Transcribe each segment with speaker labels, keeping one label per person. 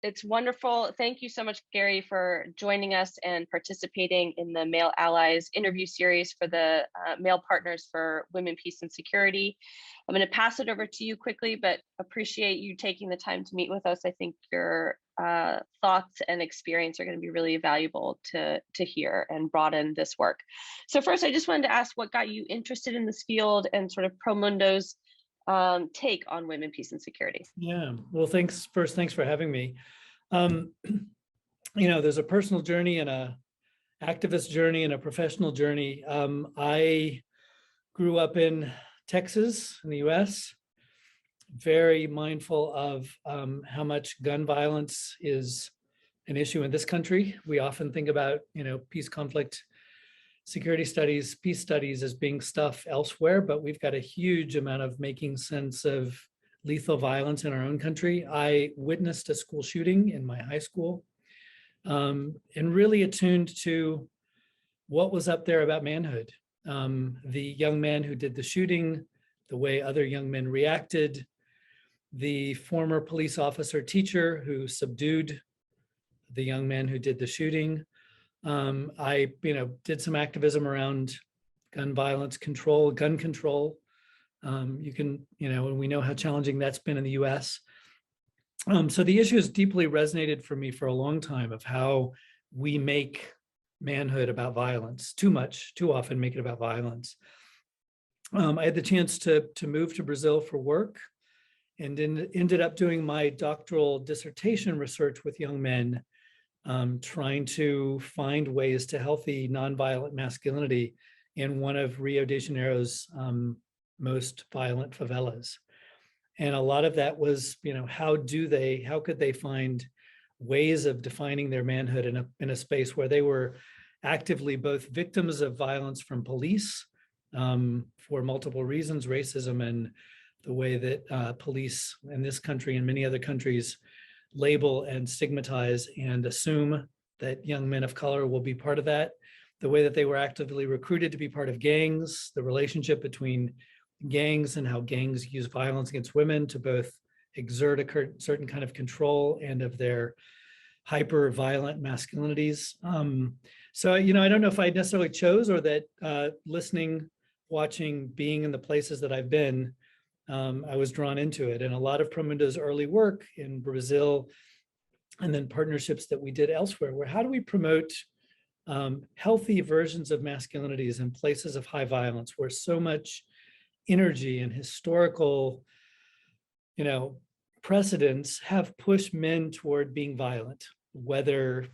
Speaker 1: It's wonderful. Thank you so much, Gary, for joining us and participating in the Male Allies interview series for the Male Partners for Women, Peace, and Security. I'm going to pass it over to you quickly, but appreciate you taking the time to meet with us. I think your thoughts and experience are going to be really valuable to hear and broaden this work. So first, I just wanted to ask what got you interested in this field and sort of Promundo's take on women, peace, and security.
Speaker 2: Yeah, well, thanks. First, thanks for having me. Um, there's a personal journey and a activist journey and a professional journey. I grew up in Texas in the US, very mindful of how much gun violence is an issue in this country. We often think about, peace, conflict, security studies, peace studies as being stuff elsewhere, but we've got a huge amount of making sense of lethal violence in our own country. I witnessed a school shooting in my high school, and really attuned to what was up there about manhood. The young man who did the shooting, the way other young men reacted, the former police officer teacher who subdued the young man who did the shooting. I, did some activism around gun violence control, gun control. And we know how challenging that's been in the US. So the issue has deeply resonated for me for a long time of how we make manhood about violence, too much, too often make it about violence. I had the chance to move to Brazil for work and ended up doing my doctoral dissertation research with young men, trying to find ways to healthy nonviolent masculinity in one of Rio de Janeiro's most violent favelas. And a lot of that was, how could they find ways of defining their manhood in a space where they were actively both victims of violence from police for multiple reasons, racism and the way that police in this country and many other countries label and stigmatize and assume that young men of color will be part of that, the way that they were actively recruited to be part of gangs, the relationship between gangs and how gangs use violence against women to both exert a certain kind of control and of their hyper violent masculinities. So, I don't know if I necessarily chose or that listening, watching, being in the places that I've been, I was drawn into it. And a lot of Promundo's early work in Brazil and then partnerships that we did elsewhere, where how do we promote healthy versions of masculinities in places of high violence where so much energy and historical, precedents have pushed men toward being violent, whether,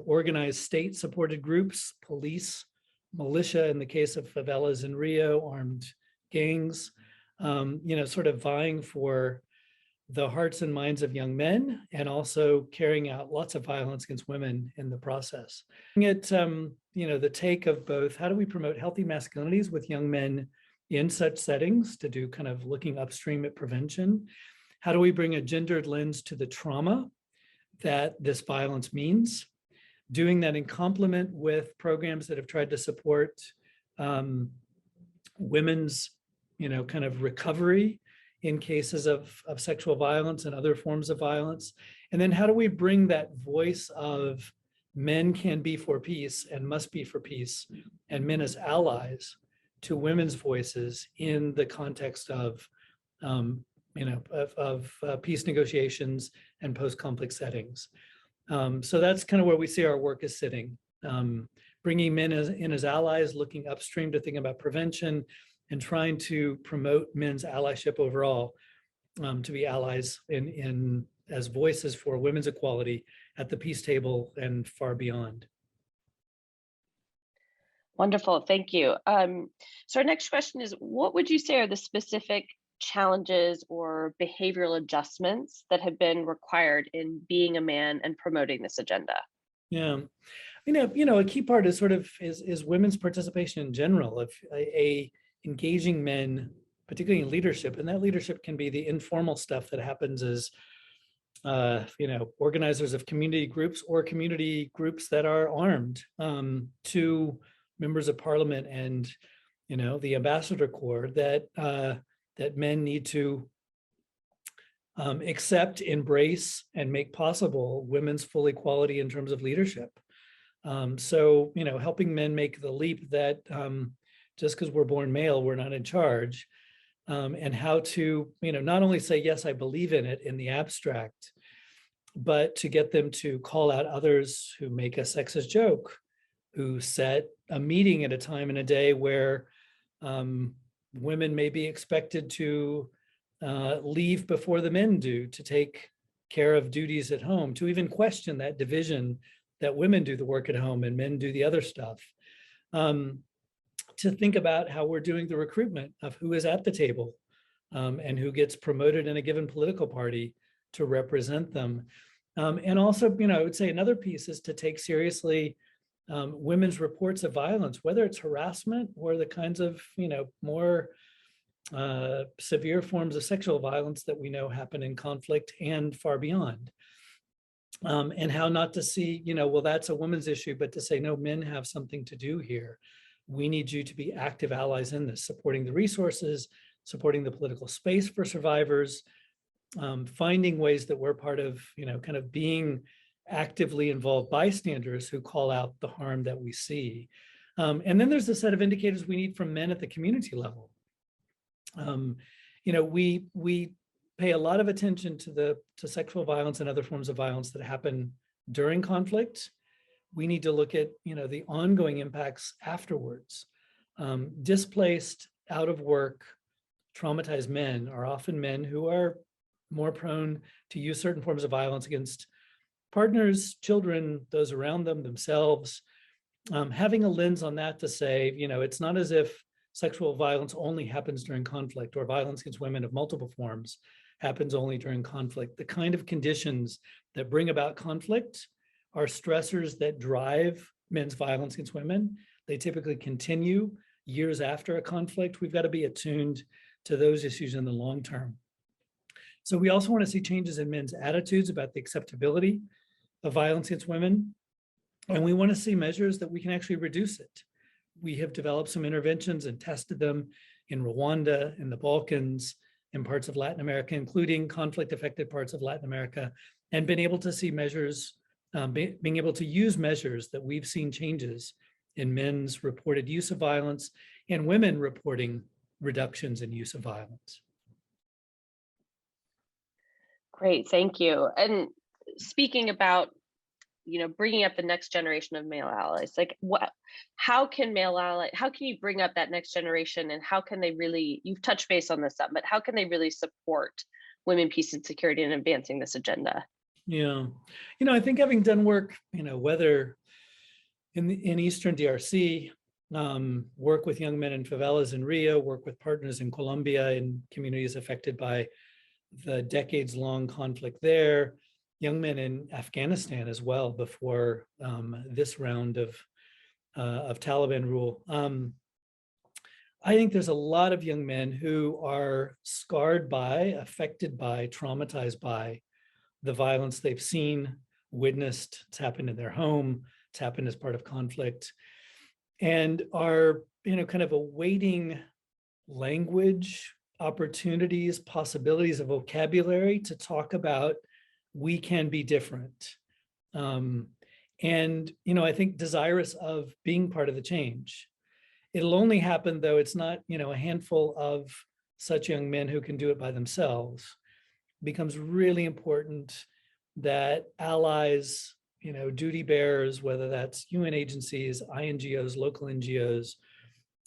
Speaker 2: organized state-supported groups, police, militia in the case of favelas in Rio, armed gangs, sort of vying for the hearts and minds of young men and also carrying out lots of violence against women in the process. The take of both, how do we promote healthy masculinities with young men in such settings to do kind of looking upstream at prevention? How do we bring a gendered lens to the trauma that this violence means? Doing that in complement with programs that have tried to support women's, kind of recovery in cases of sexual violence and other forms of violence. And then how do we bring that voice of men can be for peace and must be for peace, and men as allies to women's voices in the context of peace negotiations and post-conflict settings. So that's kind of where we see our work is sitting, bringing men in as allies, looking upstream to think about prevention, and trying to promote men's allyship overall, to be allies in as voices for women's equality at the peace table and far beyond.
Speaker 1: Wonderful, thank you. So our next question is, what would you say are the specific challenges or behavioral adjustments that have been required in being a man and promoting this agenda?
Speaker 2: Yeah, a key part is is women's participation in general, of engaging men, particularly in leadership, and that leadership can be the informal stuff that happens as organizers of community groups or community groups that are armed, to members of parliament and the ambassador corps, that men need to accept, embrace, and make possible women's full equality in terms of leadership. So, helping men make the leap that just because we're born male, we're not in charge, and how to, not only say, yes, I believe in it in the abstract, but to get them to call out others who make a sexist joke, who set a meeting at a time in a day where women may be expected to leave before the men do to take care of duties at home, to even question that division that women do the work at home and men do the other stuff. To think about how we're doing the recruitment of who is at the table and who gets promoted in a given political party to represent them. And also, I would say another piece is to take seriously women's reports of violence, whether it's harassment or the kinds of, more severe forms of sexual violence that we know happen in conflict and far beyond. And how not to see, well, that's a woman's issue, but to say, no, men have something to do here. We need you to be active allies in this, supporting the resources, supporting the political space for survivors, finding ways that we're part of, kind of being actively involved bystanders who call out the harm that we see. And then there's a set of indicators we need from men at the community level. We pay a lot of attention to sexual violence and other forms of violence that happen during conflict. We need to look at, the ongoing impacts afterwards. Displaced, out of work, traumatized men are often men who are more prone to use certain forms of violence against partners, children, those around them, themselves. Having a lens on that to say, it's not as if sexual violence only happens during conflict, or violence against women of multiple forms happens only during conflict. The kind of conditions that bring about conflict are stressors that drive men's violence against women. They typically continue years after a conflict. We've got to be attuned to those issues in the long term. So we also want to see changes in men's attitudes about the acceptability of violence against women. And we want to see measures that we can actually reduce it. We have developed some interventions and tested them in Rwanda, in the Balkans, in parts of Latin America, including conflict-affected parts of Latin America, and been able to see measures, being able to use measures that we've seen changes in men's reported use of violence and women reporting reductions in use of violence.
Speaker 1: Great, thank you. And speaking about, bringing up the next generation of male allies, like how can you bring up that next generation, and how can they really, you've touched base on this, but how can they really support women, peace, and security in advancing this agenda?
Speaker 2: Yeah, I think having done work, whether in Eastern DRC, work with young men in favelas in Rio, work with partners in Colombia in communities affected by the decades-long conflict there, young men in Afghanistan as well before this round of Taliban rule. I think there's a lot of young men who are scarred by, affected by, traumatized by the violence they've seen, witnessed. It's happened in their home, it's happened as part of conflict, and are, kind of awaiting language, opportunities, possibilities of vocabulary to talk about we can be different. And, I think desirous of being part of the change. It'll only happen, though, it's not, a handful of such young men who can do it by themselves. It becomes really important that allies, duty bearers, whether that's UN agencies, INGOs, local NGOs,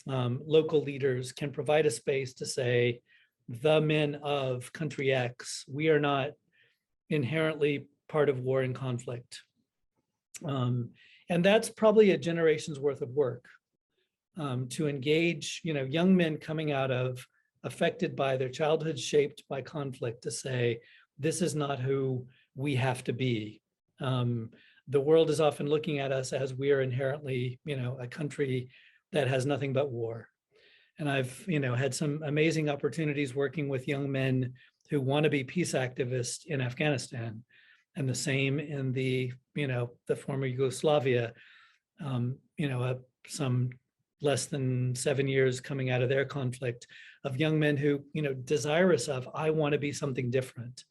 Speaker 2: local leaders, can provide a space to say, the men of country X, we are not inherently part of war and conflict. And that's probably a generation's worth of work to engage, young men coming out of, affected by their childhood, shaped by conflict, to say, this is not who we have to be. The world is often looking at us as we are inherently, a country that has nothing but war. And I've, had some amazing opportunities working with young men who want to be peace activists in Afghanistan, and the same in the, the former Yugoslavia, some less than 7 years coming out of their conflict, of young men who, desirous of, I want to be something different.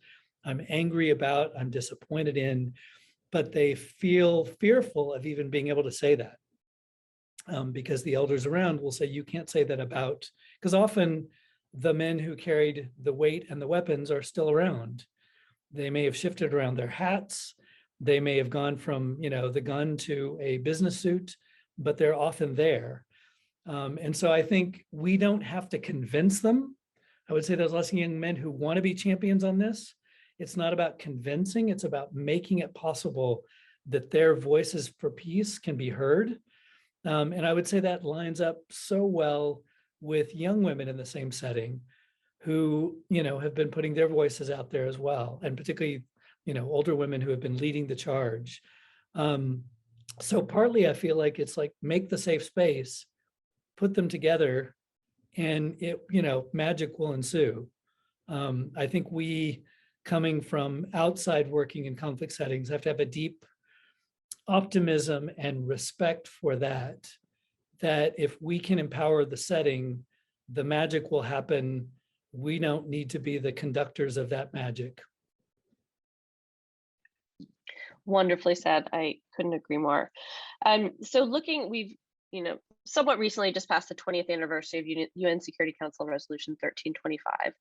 Speaker 2: I'm angry about, I'm disappointed in, but they feel fearful of even being able to say that. Because the elders around will say, you can't say that about, because often the men who carried the weight and the weapons are still around. They may have shifted around their hats. They may have gone from, the gun to a business suit, but they're often there. And so I think we don't have to convince them. I would say those less young men who want to be champions on this, it's not about convincing, it's about making it possible that their voices for peace can be heard. And I would say that lines up so well with young women in the same setting who, have been putting their voices out there as well. And particularly, older women who have been leading the charge. So partly I feel like it's like, make the safe space, put them together, and magic will ensue. I think we, coming from outside working in conflict settings, have to have a deep optimism and respect for that if we can empower the setting, the magic will happen. We don't need to be the conductors of that magic.
Speaker 1: Wonderfully said. I couldn't agree more. So we've, somewhat recently just passed the 20th anniversary of UN Security Council Resolution 1325.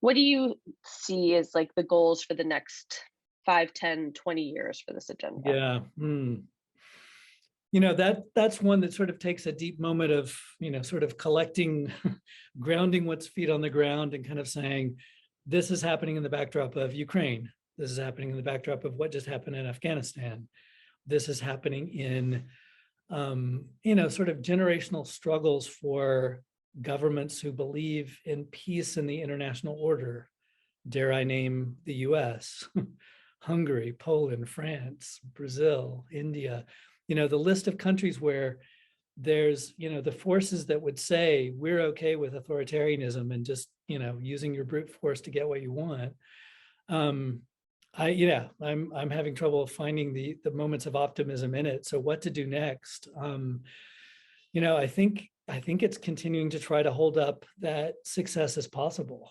Speaker 1: What do you see as like the goals for the next 5, 10, 20 years for this agenda?
Speaker 2: Yeah. That's one that sort of takes a deep moment of, sort of collecting, grounding what's feet on the ground and kind of saying, this is happening in the backdrop of Ukraine. This is happening in the backdrop of what just happened in Afghanistan. This is happening in, sort of generational struggles for governments who believe in peace and the international order. Dare I name the US, Hungary, Poland, France, Brazil, India, the list of countries where there's, the forces that would say we're okay with authoritarianism and just, using your brute force to get what you want. I'm having trouble finding the moments of optimism in it. So what to do next? I think it's continuing to try to hold up that success is possible.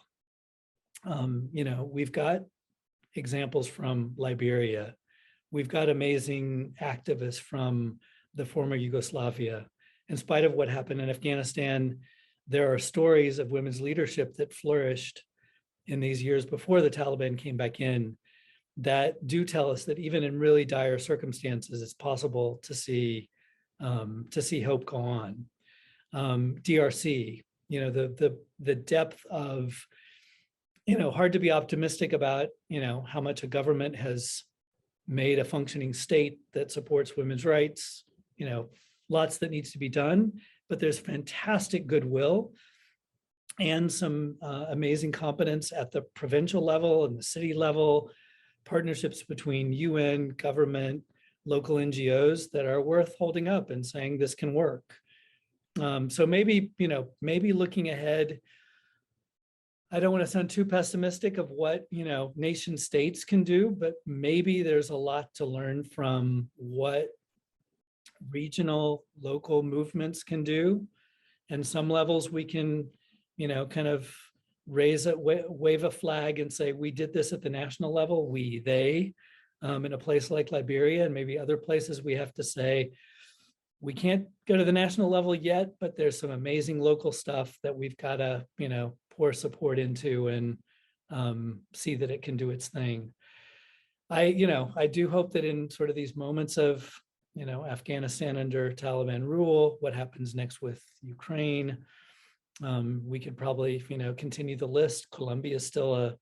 Speaker 2: We've got examples from Liberia. We've got amazing activists from the former Yugoslavia. In spite of what happened in Afghanistan, there are stories of women's leadership that flourished in these years before the Taliban came back in that do tell us that even in really dire circumstances, it's possible to see hope go on. DRC, the depth of, hard to be optimistic about, how much a government has made a functioning state that supports women's rights, lots that needs to be done, but there's fantastic goodwill and some amazing competence at the provincial level and the city level, partnerships between UN, government, local NGOs that are worth holding up and saying this can work. So maybe looking ahead, I don't want to sound too pessimistic of what, nation states can do, but maybe there's a lot to learn from what regional, local movements can do. And some levels we can, kind of wave a flag and say, we did this at the national level, they, in a place like Liberia and maybe other places, we have to say, we can't go to the national level yet, but there's some amazing local stuff that we've got to, pour support into and see that it can do its thing. I do hope that in sort of these moments of, Afghanistan under Taliban rule, what happens next with Ukraine, we could probably, continue the list. Colombia is still a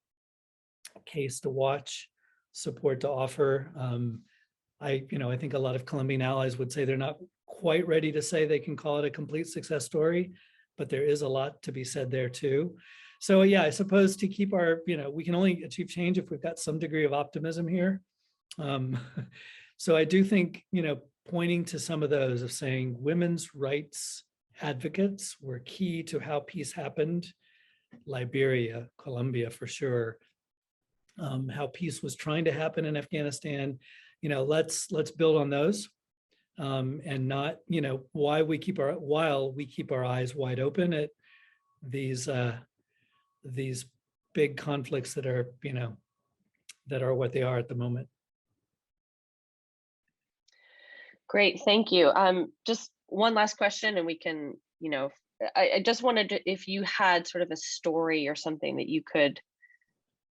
Speaker 2: case to watch, support to offer. I think a lot of Colombian allies would say they're not quite ready to say they can call it a complete success story, but there is a lot to be said there too. So yeah, I suppose to keep our, we can only achieve change if we've got some degree of optimism here. So I do think, pointing to some of those of saying women's rights advocates were key to how peace happened. Liberia, Colombia for sure. How peace was trying to happen in Afghanistan. Let's build on those. And not, while we keep our eyes wide open at these big conflicts that are, that are what they are at the moment.
Speaker 1: Great, thank you. Just one last question, and we can, I just wanted to, if you had sort of a story or something that you could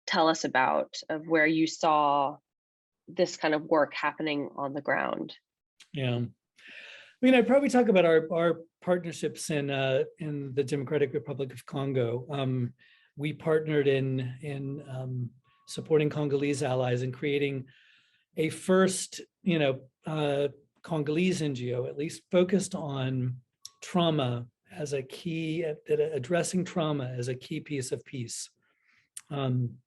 Speaker 1: tell us about of where you saw this kind of work happening on the ground.
Speaker 2: Yeah. I mean, I'd probably talk about our partnerships in the Democratic Republic of Congo. We partnered in supporting Congolese allies and creating a first, Congolese NGO, at least focused on trauma as a key, addressing trauma as a key piece of peace. And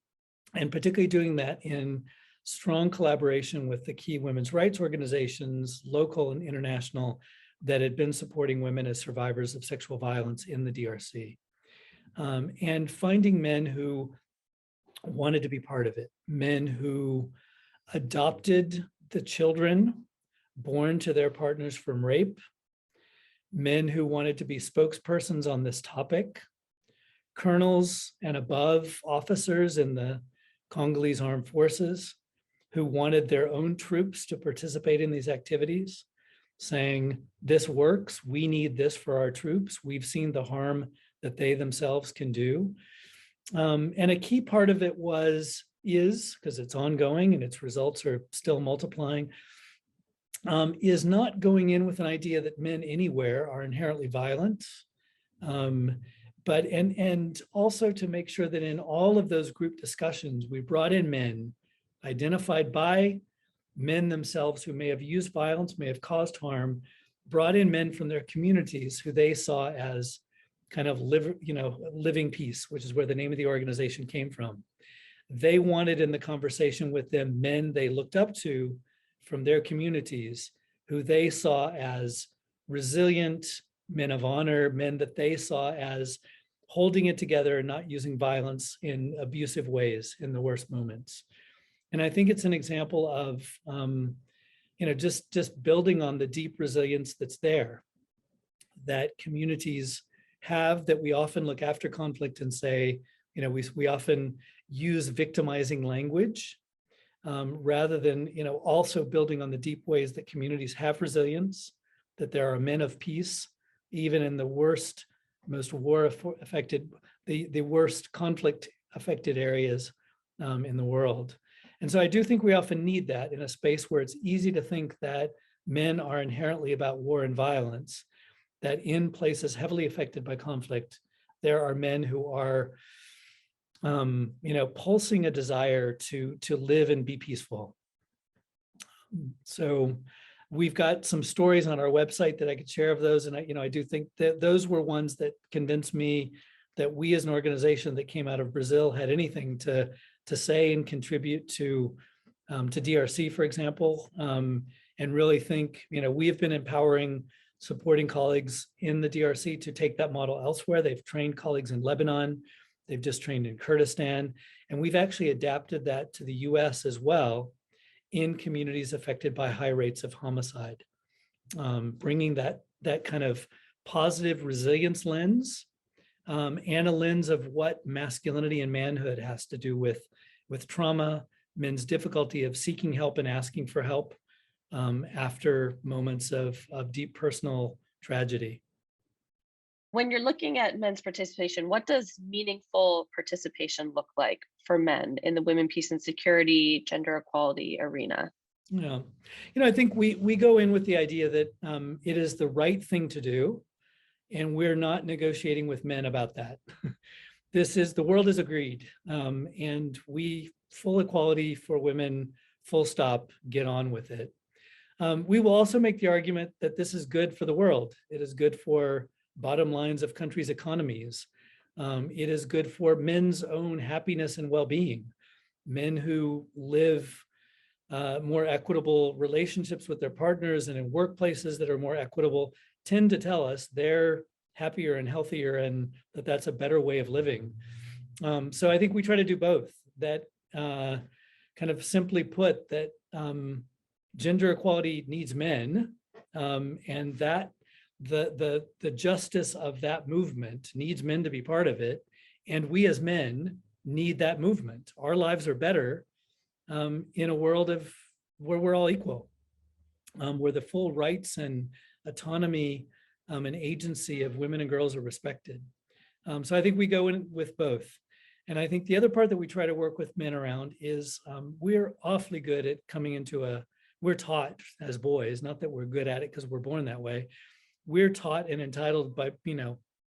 Speaker 2: particularly doing that in strong collaboration with the key women's rights organizations, local and international, that had been supporting women as survivors of sexual violence in the DRC. And finding men who wanted to be part of it, men who adopted the children born to their partners from rape, men who wanted to be spokespersons on this topic, colonels and above officers in the Congolese armed forces who wanted their own troops to participate in these activities, saying, this works, we need this for our troops, we've seen the harm that they themselves can do. And a key part of it is, because it's ongoing and its results are still multiplying, is not going in with an idea that men anywhere are inherently violent, but also to make sure that in all of those group discussions, we brought in men identified by men themselves who may have used violence, may have caused harm, brought in men from their communities who they saw as kind of living peace, which is where the name of the organization came from. They wanted in the conversation with them men they looked up to from their communities who they saw as resilient men of honor, men that they saw as holding it together and not using violence in abusive ways in the worst moments. And I think it's an example of, just building on the deep resilience that's there, that communities have, that we often look after conflict and say, we often use victimizing language rather than, also building on the deep ways that communities have resilience, that there are men of peace, even in the worst, most war-affected, the worst conflict-affected areas in the world. And so I do think we often need that in a space where it's easy to think that men are inherently about war and violence, that in places heavily affected by conflict, there are men who are, pulsing a desire to live and be peaceful. So we've got some stories on our website that I could share of those. And I do think that those were ones that convinced me that we as an organization that came out of Brazil had anything to say and contribute to DRC, for example, and really think, we have been empowering, supporting colleagues in the DRC to take that model elsewhere. They've trained colleagues in Lebanon, they've just trained in Kurdistan, and we've actually adapted that to the US as well in communities affected by high rates of homicide, bringing that kind of positive resilience lens and a lens of what masculinity and manhood has to do with trauma, men's difficulty of seeking help and asking for help after moments of deep personal tragedy.
Speaker 1: When you're looking at men's participation, what does meaningful participation look like for men in the women, peace and security, gender equality arena?
Speaker 2: Yeah, I think we go in with the idea that it is the right thing to do, and we're not negotiating with men about that. The world is agreed, and we full equality for women, full stop, get on with it. We will also make the argument that this is good for the world. It is good for bottom lines of countries' economies. It is good for men's own happiness and well-being. Men who live more equitable relationships with their partners and in workplaces that are more equitable tend to tell us they're happier and healthier and that that's a better way of living. So I think we try to do both. That kind of simply put, that gender equality needs men, and that the justice of that movement needs men to be part of it, and we as men need that movement. Our lives are better in a world of where we're all equal, where the full rights and autonomy and agency of women and girls are respected. So I think we go in with both. And I think the other part that we try to work with men around is we're awfully good at coming into we're taught as boys, not that we're good at it because we're born that way. We're taught and entitled by,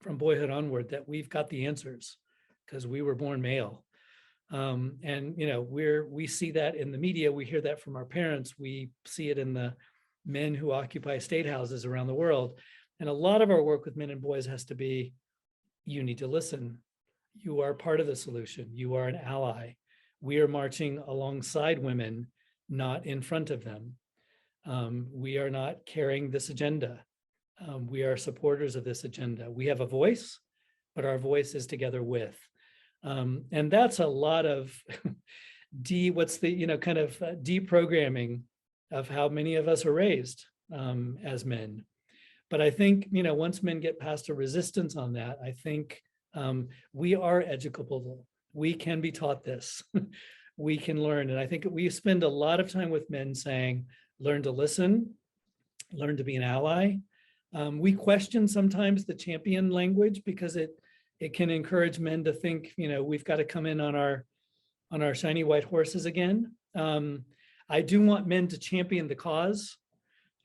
Speaker 2: from boyhood onward that we've got the answers because we were born male. And we see that in the media, we hear that from our parents, we see it in the men who occupy state houses around the world. And a lot of our work with men and boys has to be, you need to listen. You are part of the solution. You are an ally. We are marching alongside women, not in front of them. We are not carrying this agenda. We are supporters of this agenda. We have a voice, but our voice is together with. And that's a lot of deprogramming of how many of us are raised as men. But I think, once men get past a resistance on that, I think we are educable. We can be taught this. We can learn. And I think we spend a lot of time with men saying, learn to listen, learn to be an ally. We question sometimes the champion language because it can encourage men to think, we've got to come in on our shiny white horses again. I do want men to champion the cause.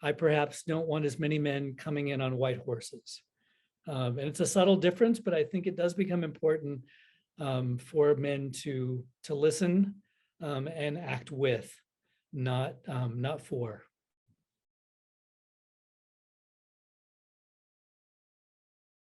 Speaker 2: I perhaps don't want as many men coming in on white horses. And it's a subtle difference, but I think it does become important for men to listen and act with, not for.